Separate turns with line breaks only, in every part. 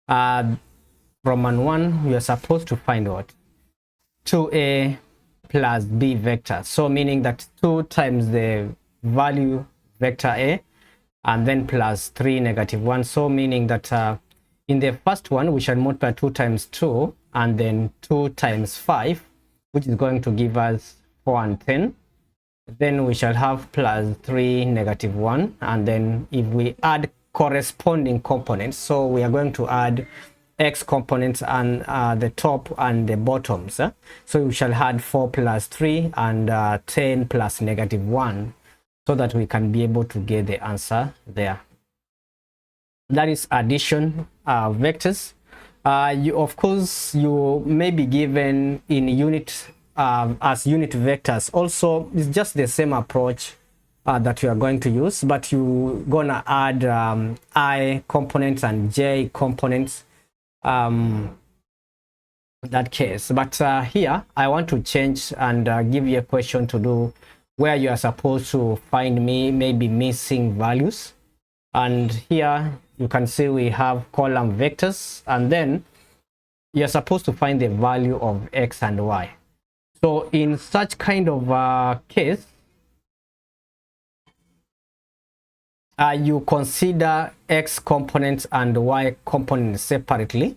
Roman 1, we are supposed to find what? 2a plus b vector. So meaning that 2 times the value vector a and then plus 3 negative 1. So meaning that in the first one, we shall multiply 2 times 2 and then 2 times 5, which is going to give us 4 and 10. Then we shall have plus 3 negative 1. And then if we add corresponding components, so we are going to add x components and the top and the bottoms. So we shall add 4 plus 3 and 10 plus negative 1, so that we can be able to get the answer there. That is addition vectors. Of course, you may be given in unit as unit vectors. Also, it's just the same approach that you are going to use, but you're gonna add I components and j components that case. But here I want to change and give you a question to do where you are supposed to find maybe missing values. And here you can see we have column vectors, and then you're supposed to find the value of x and y. So in such kind of case, you consider x components and y components separately,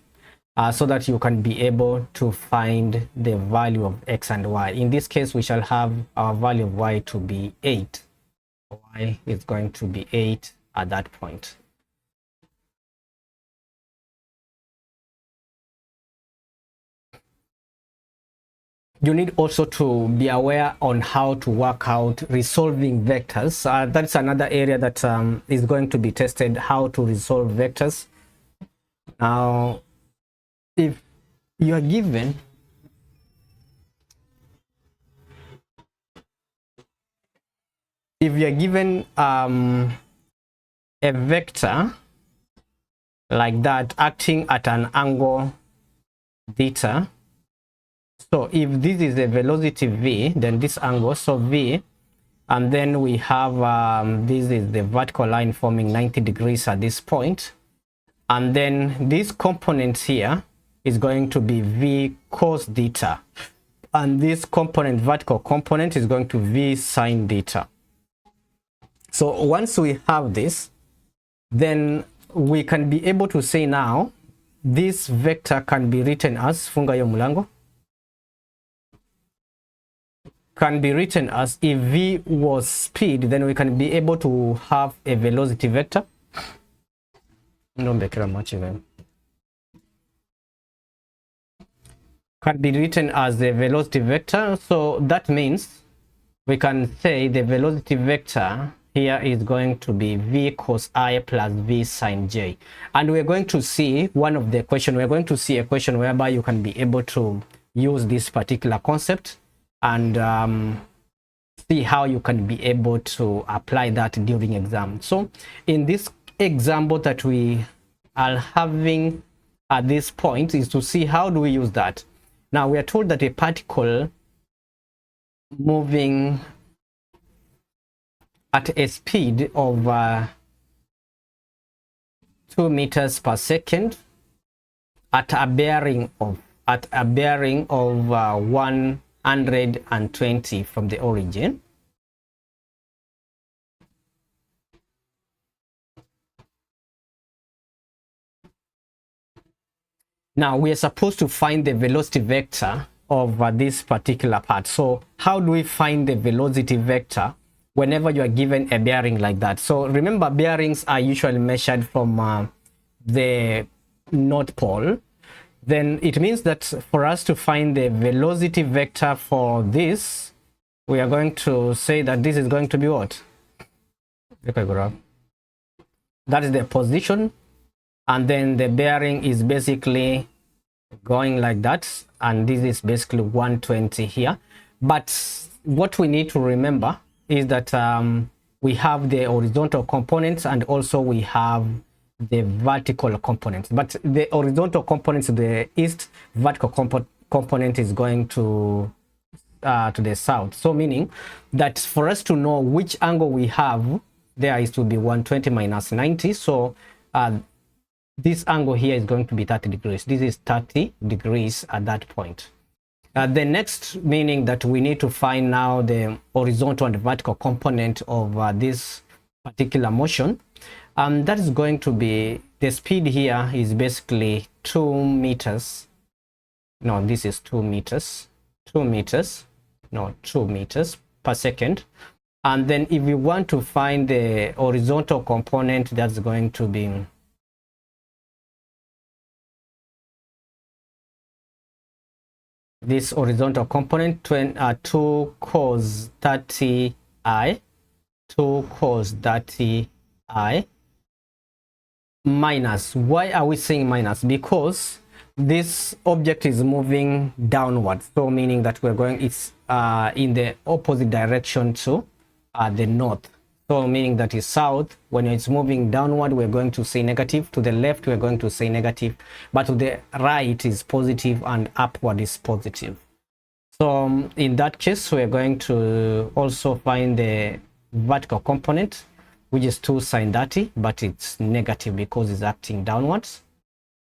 so that you can be able to find the value of x and y. In this case, we shall have our value of y to be 8. Y is going to be 8 at that point. You need also to be aware on how to work out resolving vectors. That's another area that is going to be tested, how to resolve vectors. Now, if you are given a vector like that acting at an angle theta, so if this is a velocity v, then this angle, so v, and then we have this is the vertical line forming 90 degrees at this point, and then this component here is going to be v cos theta, and this component, vertical component, is going to v sin theta. So once we have this, then we can be able to say now this vector can be written as, funga yo mulango, can be written as, if v was speed, then we can be able to have a velocity vector. Don't make it much even. Can be written as a velocity vector. So that means we can say the velocity vector here is going to be v cos I plus v sin j. And we're going to see one of the equation. We're going to see a question whereby you can be able to use this particular concept and see how you can be able to apply that during exam. So in this example that we are having at this point is to see how do we use that. Now we are told that a particle moving at a speed of 2 meters per second at a bearing of 120 from the origin. Now we are supposed to find the velocity vector of this particular part. So how do we find the velocity vector whenever you are given a bearing like that? So remember, bearings are usually measured from the North Pole. Then it means that for us to find the velocity vector for this, we are going to say that this is going to be what? That is the position, and then the bearing is basically going like that, and this is basically 120 here. But what we need to remember is that we have the horizontal components and also we have the vertical components. But the horizontal components, the east, vertical component is going to the south. So meaning that for us to know which angle we have, there is to be 120 minus 90. So this angle here is going to be 30 degrees. This is 30 degrees at that point. The next meaning that we need to find now the horizontal and vertical component of this particular motion. That is going to be, the speed here is basically 2 meters. No, this is 2 meters. 2 meters. No, 2 meters per second. And then if we want to find the horizontal component, that's going to be this horizontal component, 2 cos 30 I, 2 cos 30 I minus. Why are we saying minus? Because this object is moving downwards, so meaning that we're going, it's in the opposite direction to the north, so meaning that is south. When it's moving downward, we're going to say negative. To the left, we're going to say negative, but to the right is positive, and upward is positive. So in that case, we're going to also find the vertical component, which is 2 sine 30, but it's negative because it's acting downwards.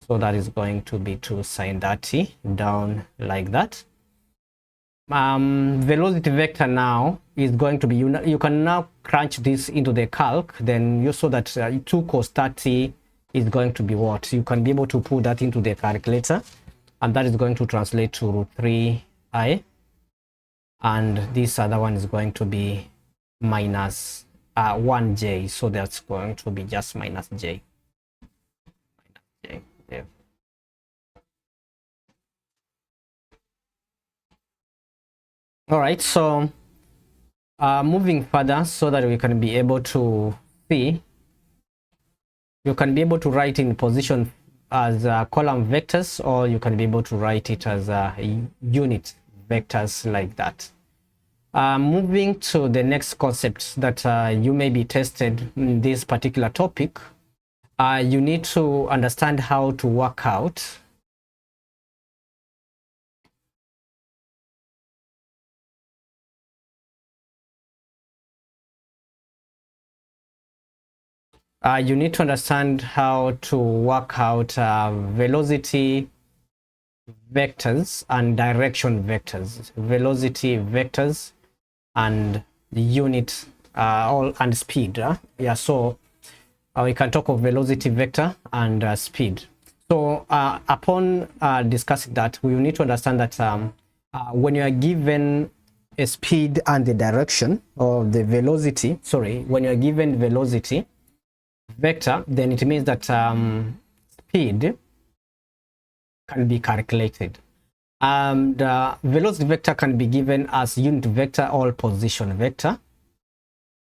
So that is going to be 2 sine 30 down like that. Velocity vector now is going to be, you can now crunch this into the calc. Then you saw that 2 cos 30 is going to be what? You can be able to put that into the calculator, and that is going to translate to root 3I. And this other one is going to be minus 1j, so that's going to be just minus j. Yeah. All right, so moving further, so that we can be able to see, you can be able to write in position as column vectors, or you can be able to write it as unit vectors like that. Moving to the next concept that you may be tested in this particular topic, you need to understand how to work out velocity vectors and direction vectors, velocity vectors and unit and speed. Yeah, so we can talk of velocity vector and speed. So upon discussing that, we need to understand that when you are given a speed and the direction, or the velocity, sorry, when you are given velocity vector, then it means that speed can be calculated, and velocity vector can be given as unit vector or position vector,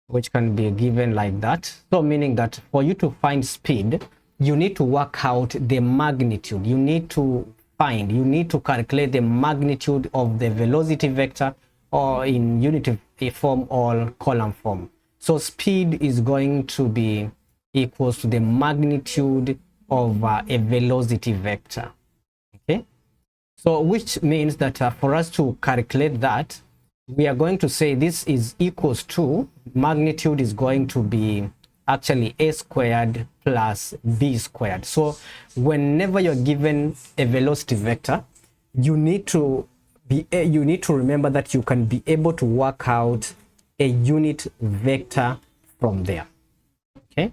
which can be given like that. So meaning that for you to find speed, you need to work out the magnitude. You need to calculate the magnitude of the velocity vector, or in unit form or column form. So speed is going to be equals to the magnitude of a velocity vector. Okay, so which means that for us to calculate that, we are going to say this is equals to, magnitude is going to be actually a squared plus b squared. So whenever you're given a velocity vector, you need to remember that you can be able to work out a unit vector from there. Okay,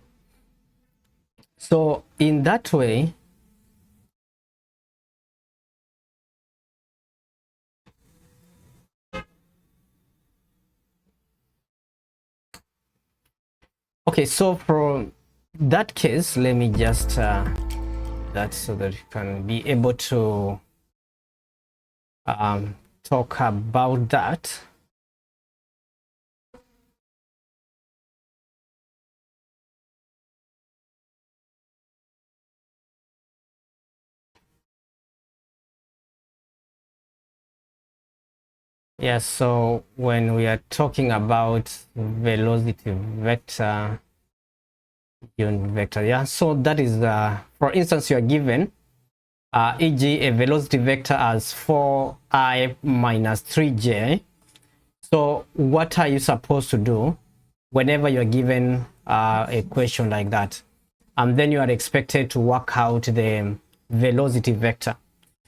so in that way, okay, so for that case, let me just that so that you can be able to talk about that. Yes, so when we are talking about velocity vector, unit vector, yeah, so that is for instance, you are given e.g. a velocity vector as 4i minus 3j. So what are you supposed to do whenever you're given a question like that? and then you are expected to work out the velocity vector.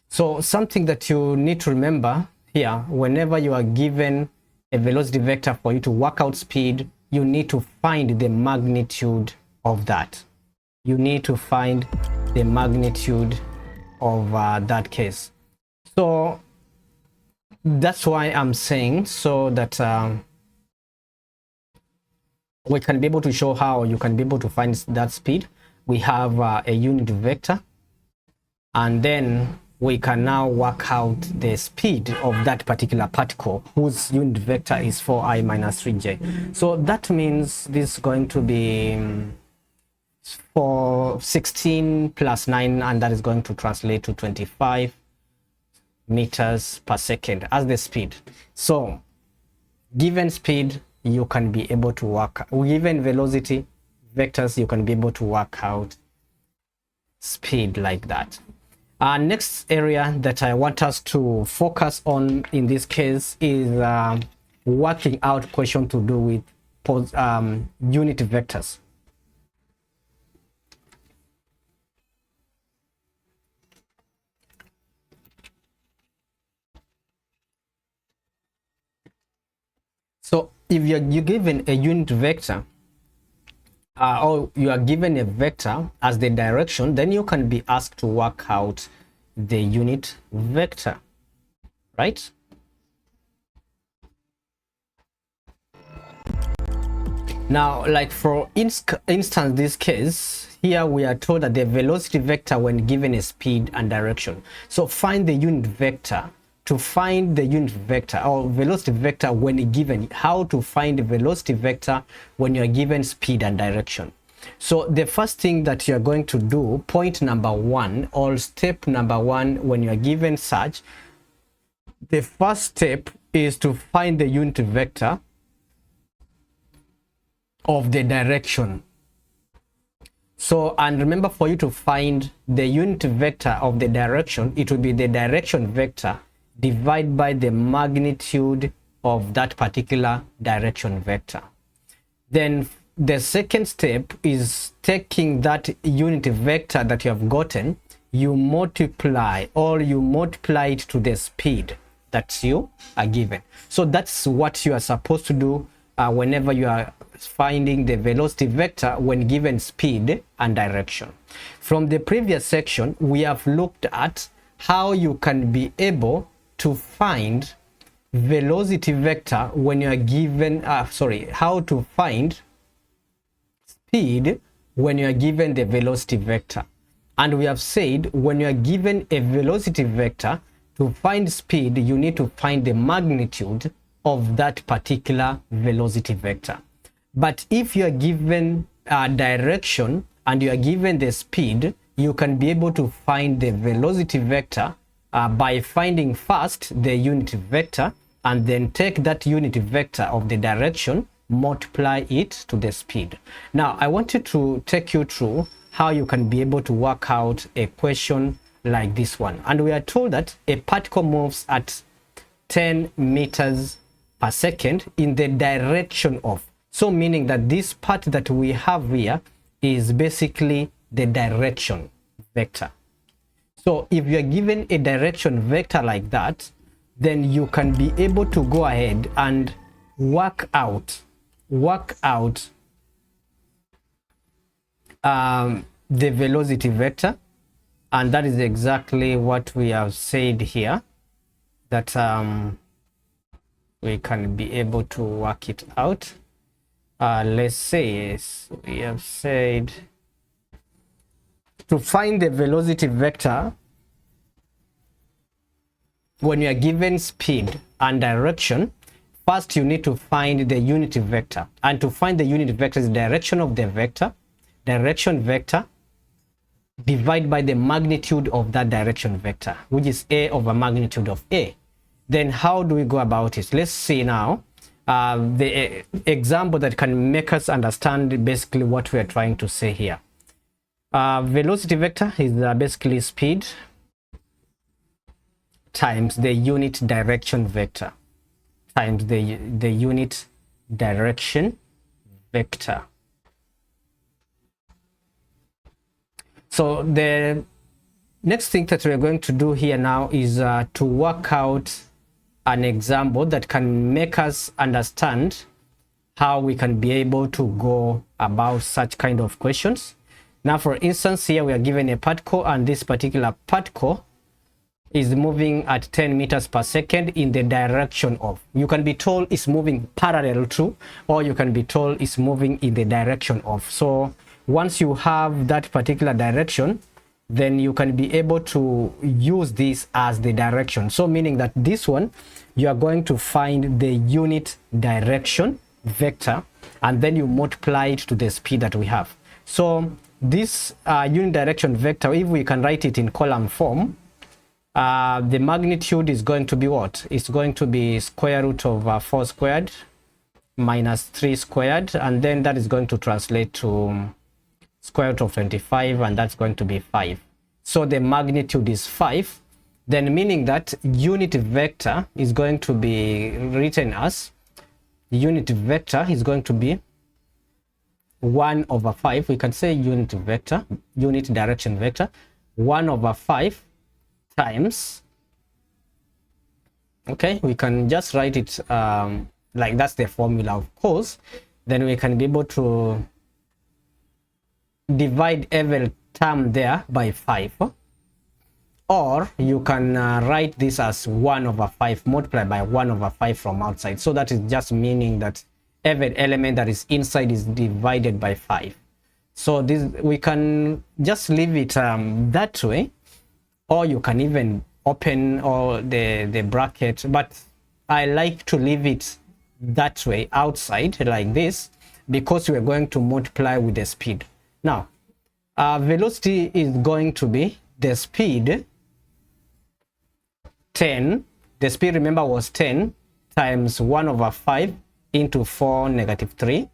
So something that you need to remember here, whenever you are given a velocity vector for you to work out speed, you need to find the magnitude of that. You need to find the magnitude of that case. So that's why I'm saying, so that we can be able to show how you can be able to find that speed. We have a unit vector, and then we can now work out the speed of that particular particle whose unit vector is 4i minus 3j. So that means this is going to be for 16 plus 9, and that is going to translate to 25 meters per second as the speed. So given speed, you can be able to work, given velocity vectors, you can be able to work out speed like that. Next area that I want us to focus on in this case is working out question to do with unit vectors. So if you're given a unit vector, or you are given a vector as the direction, then you can be asked to work out the unit vector, right? Now, like for instance, this case here, we are told that the velocity vector when given a speed and direction. So find the unit vector. To find the unit vector or velocity vector when given, how to find the velocity vector when you are given speed and direction. So the first thing that you are going to do, point number 1 or step number 1, when you are given such, the first step is to find the unit vector of the direction. So, and remember, for you to find the unit vector of the direction, it will be the direction vector divided by the magnitude of that particular direction vector. Then the second step is taking that unit vector that you have gotten, you multiply it to the speed that you are given. So that's what you are supposed to do whenever you are finding the velocity vector when given speed and direction. From the previous section, we have looked at how you can be able to find velocity vector when you are given how to find speed when you are given the velocity vector. And we have said when you are given a velocity vector, to find speed you need to find the magnitude of that particular velocity vector. But if you are given a direction and you are given the speed, you can be able to find the velocity vector by finding first the unit vector, and then take that unit vector of the direction, multiply it to the speed. Now I wanted to take you through how you can be able to work out a question like this one. And we are told that a particle moves at 10 meters per second in the direction of, so meaning that this part that we have here is basically the direction vector. So if you are given a direction vector like that, then you can be able to go ahead and work out the velocity vector, and that is exactly what we have said here, that we can be able to work it out. Let's say we have said to find the velocity vector when you are given speed and direction, first you need to find the unit vector, and to find the unit vector is direction of the vector, direction vector divided by the magnitude of that direction vector, which is a over magnitude of a. Then how do we go about it? Let's see now the example that can make us understand basically what we are trying to say here. Velocity vector is basically speed times the unit direction vector times the unit direction vector. So the next thing that we're going to do here now is to work out an example that can make us understand how we can be able to go about such kind of questions. Now, for instance, here we are given a particle, and this particular particle is moving at 10 meters per second in the direction of, you can be told it's moving parallel to, or you can be told it's moving in the direction of. So once you have that particular direction, then you can be able to use this as the direction. So meaning that this one, you are going to find the unit direction vector, and then you multiply it to the speed that we have. So this unit direction vector, if we can write it in column form, the magnitude is going to be what? It's going to be square root of 4 squared minus 3 squared, and then that is going to translate to square root of 25, and that's going to be 5. So the magnitude is 5, then meaning that unit vector is going to be written as, unit vector is going to be 1 over 5. We can say unit vector, unit direction vector, 1 over 5 times, okay, we can just write it like that's the formula, of course. Then we can be able to divide every term there by 5, or you can write this as 1 over 5 multiplied by 1 over 5 from outside. So that is just meaning that every element that is inside is divided by 5. So this, we can just leave it that way, or you can even open all the bracket, but I like to leave it that way outside like this, because we're going to multiply with the speed. Now velocity is going to be the speed 10, the speed, remember, was 10 times 1 over 5 into 4 negative 3.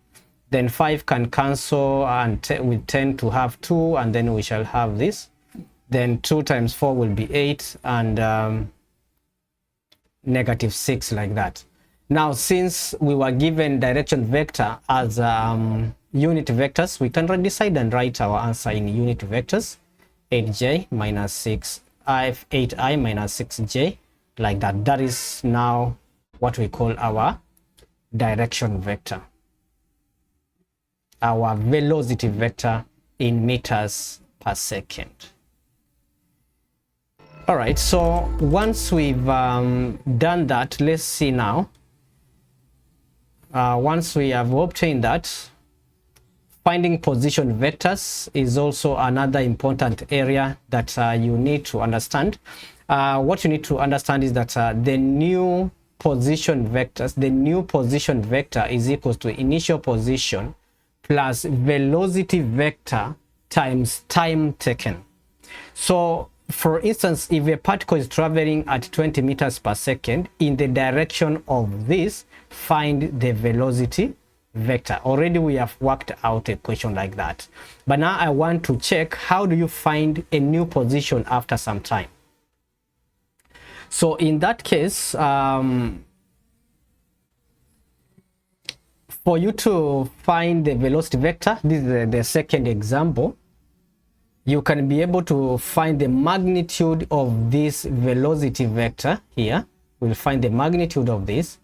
Then 5 can cancel, and with 10 to have 2, and then we shall have this. Then 2 times 4 will be 8, and negative 6, like that. Now, since we were given direction vector as unit vectors, we can decide and write our answer in unit vectors. 8j minus 8i minus 6j, like that. That is now what we call our direction vector, our velocity vector in meters per second. All right, so once we've done that, let's see now. Once we have obtained that, finding position vectors is also another important area that you need to understand. What you need to understand is that the new position vectors, the new position vector is equal to initial position plus velocity vector times time taken. So for instance, if a particle is traveling at 20 meters per second in the direction of this, find the velocity vector. Already we have worked out a question like that, but now I want to check how do you find a new position after some time. So in that case, for you to find the velocity vector, this is the second example, you can be able to find the magnitude of this velocity vector here. We'll find the magnitude of this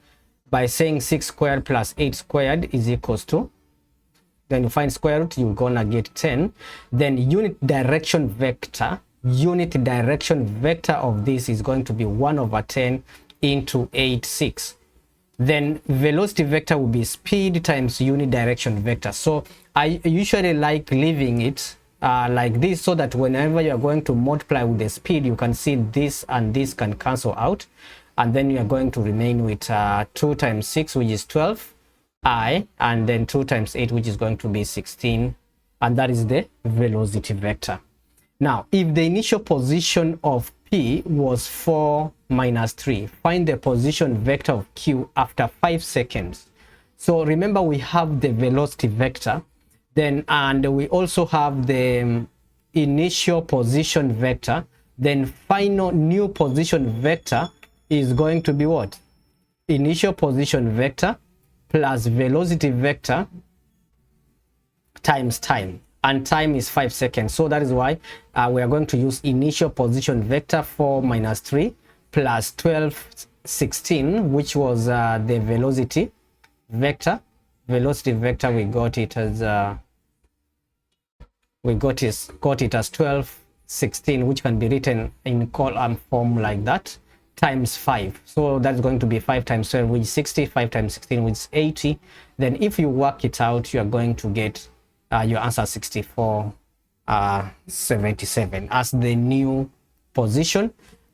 by saying 6 squared plus 8 squared is equals to, then you find square root, you're gonna get 10. Then unit direction vector of this is going to be 1 over 10 into 8, 6. Then velocity vector will be speed times unit direction vector. So I usually like leaving it like this, so that whenever you are going to multiply with the speed, you can see this and this can cancel out, and then you are going to remain with 2 times 6, which is 12i, and then 2 times 8, which is going to be 16, and that is the velocity vector. Now, if the initial position of P was 4 minus 3, find the position vector of Q after 5 seconds. So remember, we have the velocity vector, then, and we also have the initial position vector, then final new position vector is going to be what? Initial position vector plus velocity vector times time. and time is 5 seconds. So that is why we are going to use initial position vector 4 minus 3 plus 12 16, which was the velocity vector. We got it as got it as 12 16, which can be written in column form like that, times 5. So that's going to be 5 times 12, which is 60. 5 times 16, which is 80. Then if you work it out, you are going to get your answer 64 77 as the new position,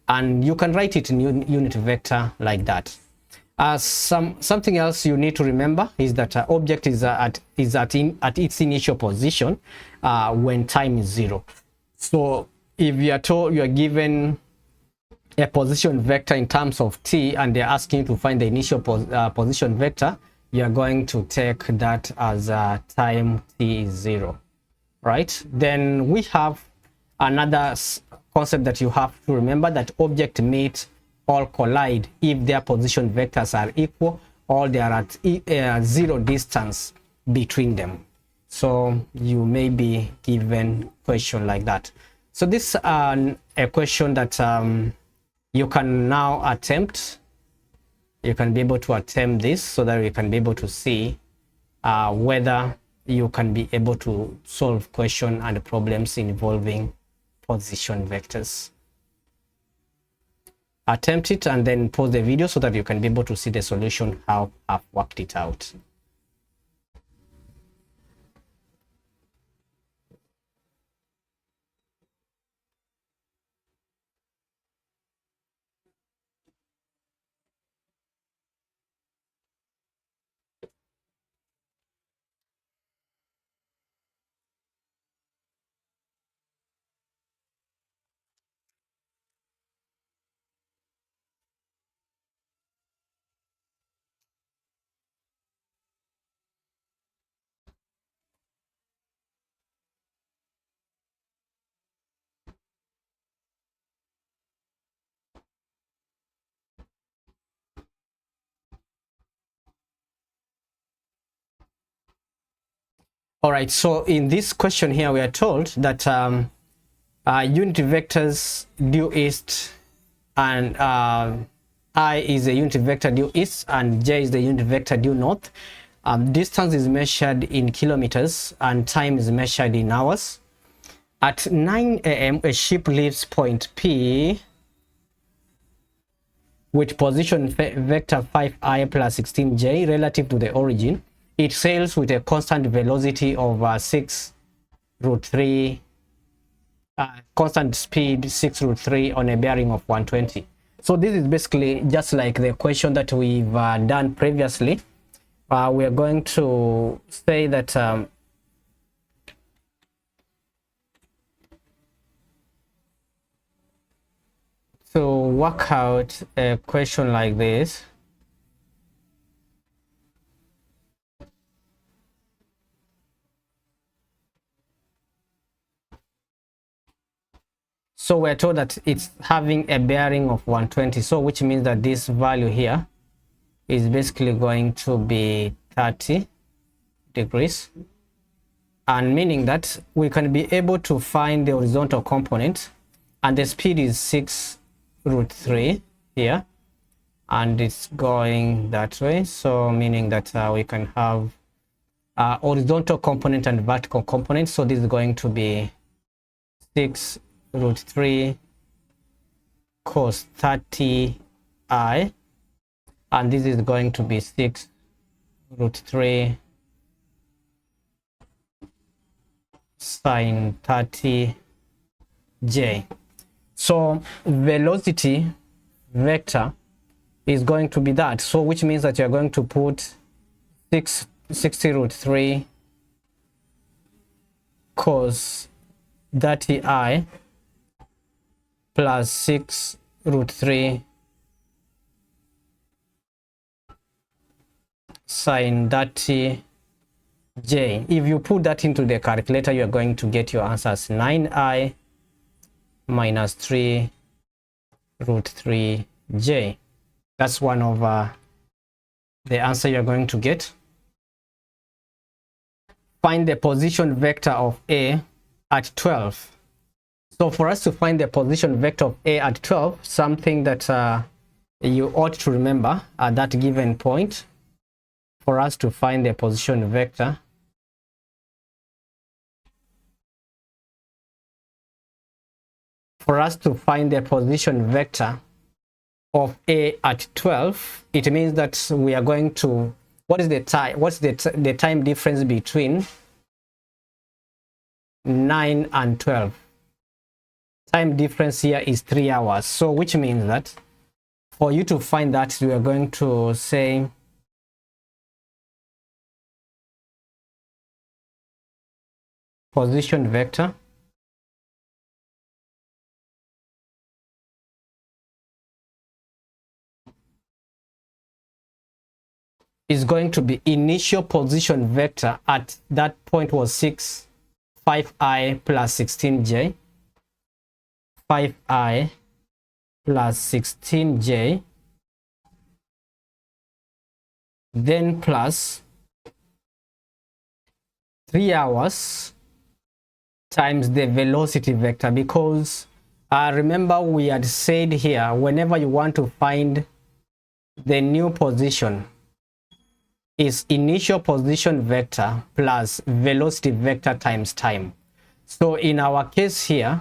and you can write it in unit vector like that. Something else you need to remember is that object is at its initial position when time is 0. So if you are given a position vector in terms of t and they're asking you to find the initial position vector, you are going to take that as time t is 0, right? Then we have another concept that you have to remember, that object meet or collide if their position vectors are equal or they are at 0 distance between them. So you may be given question like that. So this is a question that you can now attempt. You can be able to attempt this so that you can be able to see whether you can be able to solve question and problems involving position vectors. Attempt it and then pause the video so that you can be able to see the solution, how I've worked it out. All right, so in this question here, we are told that unit vectors due east, and I is a unit vector due east and j is the unit vector due north. Distance is measured in kilometers and time is measured in hours. At 9 a.m. a ship leaves point P with position vector 5i plus 16j relative to the origin. It sails with a constant velocity of 6 root 3, constant speed 6 root 3 on a bearing of 120. So this is basically just like the question that we've done previously. We are going to say that to work out a question like this, so we're told that it's having a bearing of 120, so which means that this value here is basically going to be 30 degrees, and meaning that we can be able to find the horizontal component, and the speed is 6 root 3 here, and it's going that way. So meaning that we can have horizontal component and vertical component. So this is going to be 6 root 3 cos 30 I, and this is going to be 6 root 3 sine 30 j. So velocity vector is going to be that, so which means that you're going to put 60 root 3 cos 30 I plus 6 root 3 sine 30 j. If you put that into the calculator, you're going to get your answers 9i minus 3 root 3 j. That's one of the answer you're going to get find the position vector of A at 12. So for us to find the position vector of A at 12, something that you ought to remember at that given point, for us to find the position vector, of A at 12, it means that we are going to, what is the time, what's the time difference between 9 and 12? Time difference here is 3 hours. So which means that for you to find that, we are going to say position vector is going to be initial position vector at that point was 5i plus 16j, 5i plus 16j, then plus 3 hours times the velocity vector, because remember we had said here, whenever you want to find the new position, is initial position vector plus velocity vector times time. So in our case here,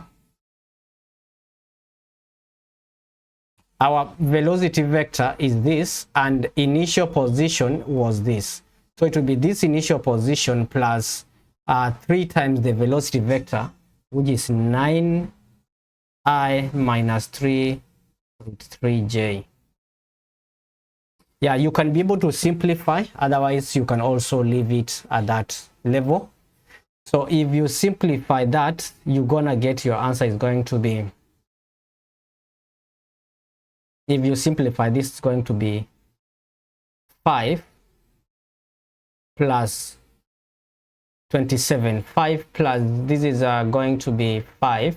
our velocity vector is this and initial position was this. So it will be this initial position plus 3 times the velocity vector, which is 9i minus 3 root 3j. Yeah, you can be able to simplify, otherwise you can also leave it at that level. So if you simplify that, you're gonna get your answer is going to be, if you simplify this, it's going to be 5 plus 27. 5 plus, this is going to be 5i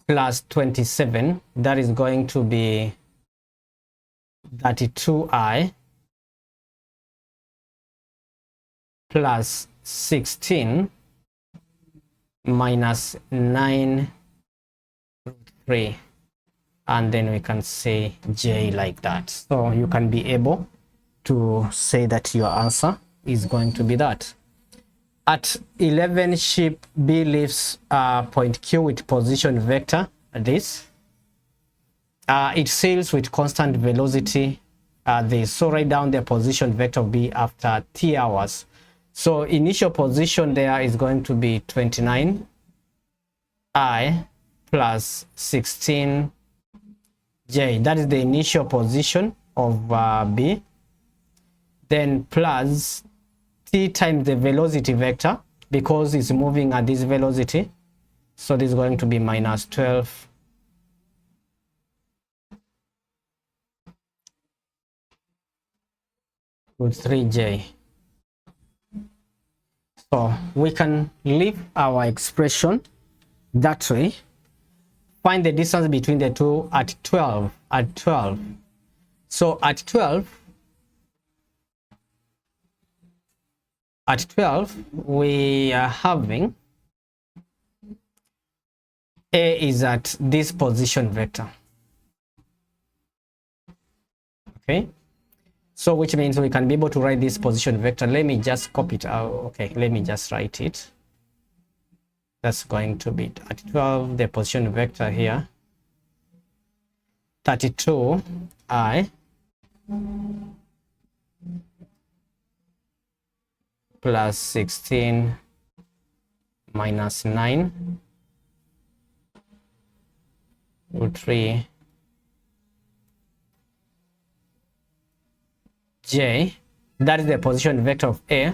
plus 27, that is going to be 32i plus 16 minus 9 root 3, and then we can say j like that. So you can be able to say that your answer is going to be that. At 11, ship B leaves point Q with position vector this. It sails with constant velocity this. So write down the position vector of B after t hours. So initial position there is going to be 29i plus 16j. That is the initial position of B. Then plus t times the velocity vector, because it's moving at this velocity. So this is going to be minus 12 root 3j. So we can leave our expression that way. Find the distance between the two at 12. So at 12 we are having A is at this position vector. Okay, so which means we can be able to write this position vector. Let me just copy it out. Okay, let me just write it. That's going to be at 12, the position vector here, 32i plus 16 minus 9 root 3 j. That is the position vector of A.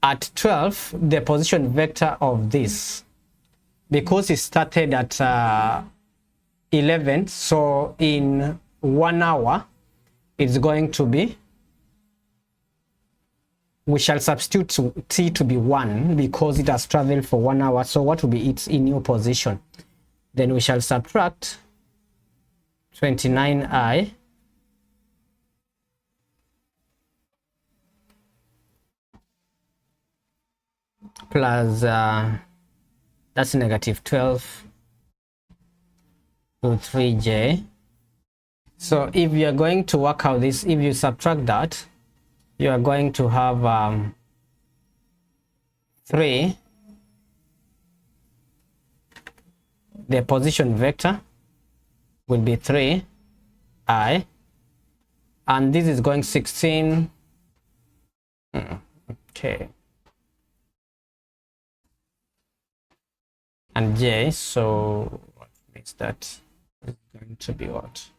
At 12, the position vector of this, because it started at 11, so in 1 hour it's going to be, we shall substitute t to be 1 because it has traveled for 1 hour. So what will be its new position? Then we shall subtract 29i plus that's negative 12 root 3j. So if you are going to work out this, if you subtract that, you are going to have 3, the position vector will be 3i, and this is going 16. Okay, and j, so what makes that is going to be what?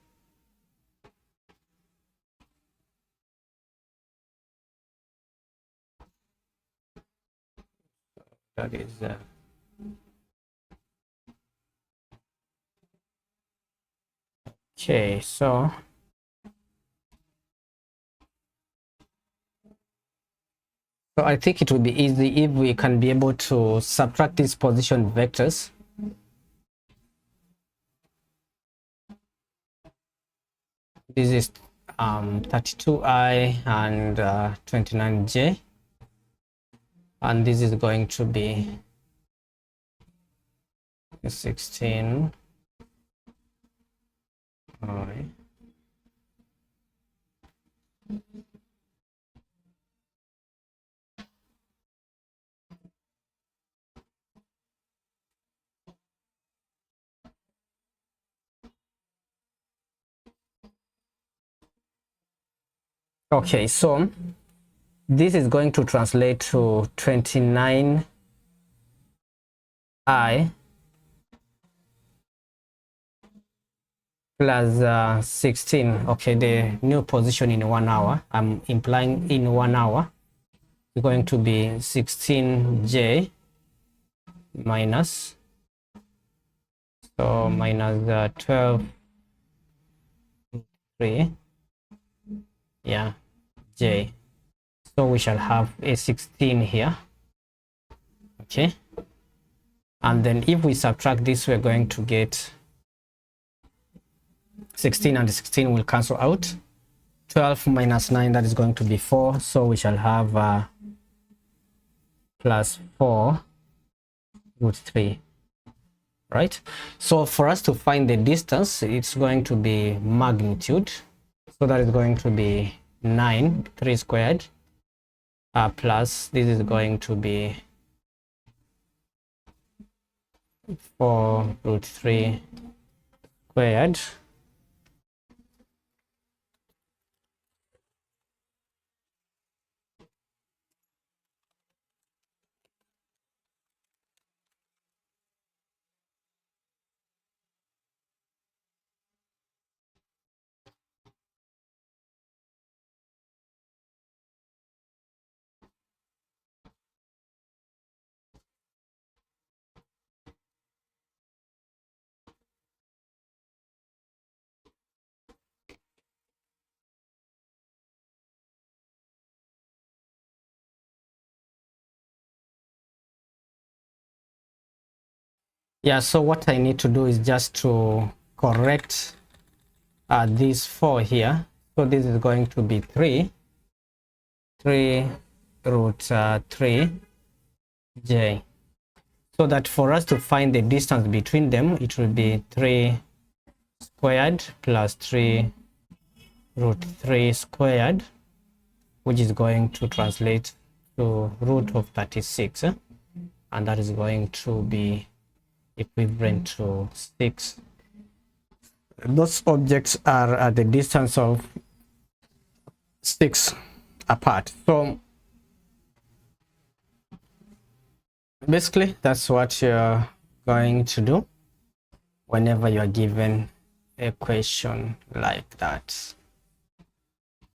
That is okay, so I think it will be easy if we can be able to subtract these position vectors. This is 32i and 29j, and this is going to be 16 i. Okay, so this is going to translate to 29i plus 16. Okay, the new position in 1 hour, I'm implying in 1 hour, is going to be 16j minus, so minus 12 3, yeah, j. So we shall have a 16 here. Okay, and then if we subtract this, we're going to get 16, and 16 will cancel out. 12 minus 9, that is going to be 4, so we shall have plus 4 root 3, right? So for us to find the distance, it's going to be magnitude, so that is going to be 9 3 squared plus this is going to be 4 root 3 squared yeah. So what I need to do is just to correct this 4 here. So this is going to be 3 root 3 j, so that for us to find the distance between them, it will be 3 squared plus 3 root 3 squared, which is going to translate to root of 36, and that is going to be equivalent to 6. Those objects are at the distance of 6 apart. So basically that's what you're going to do whenever you're given a question like that.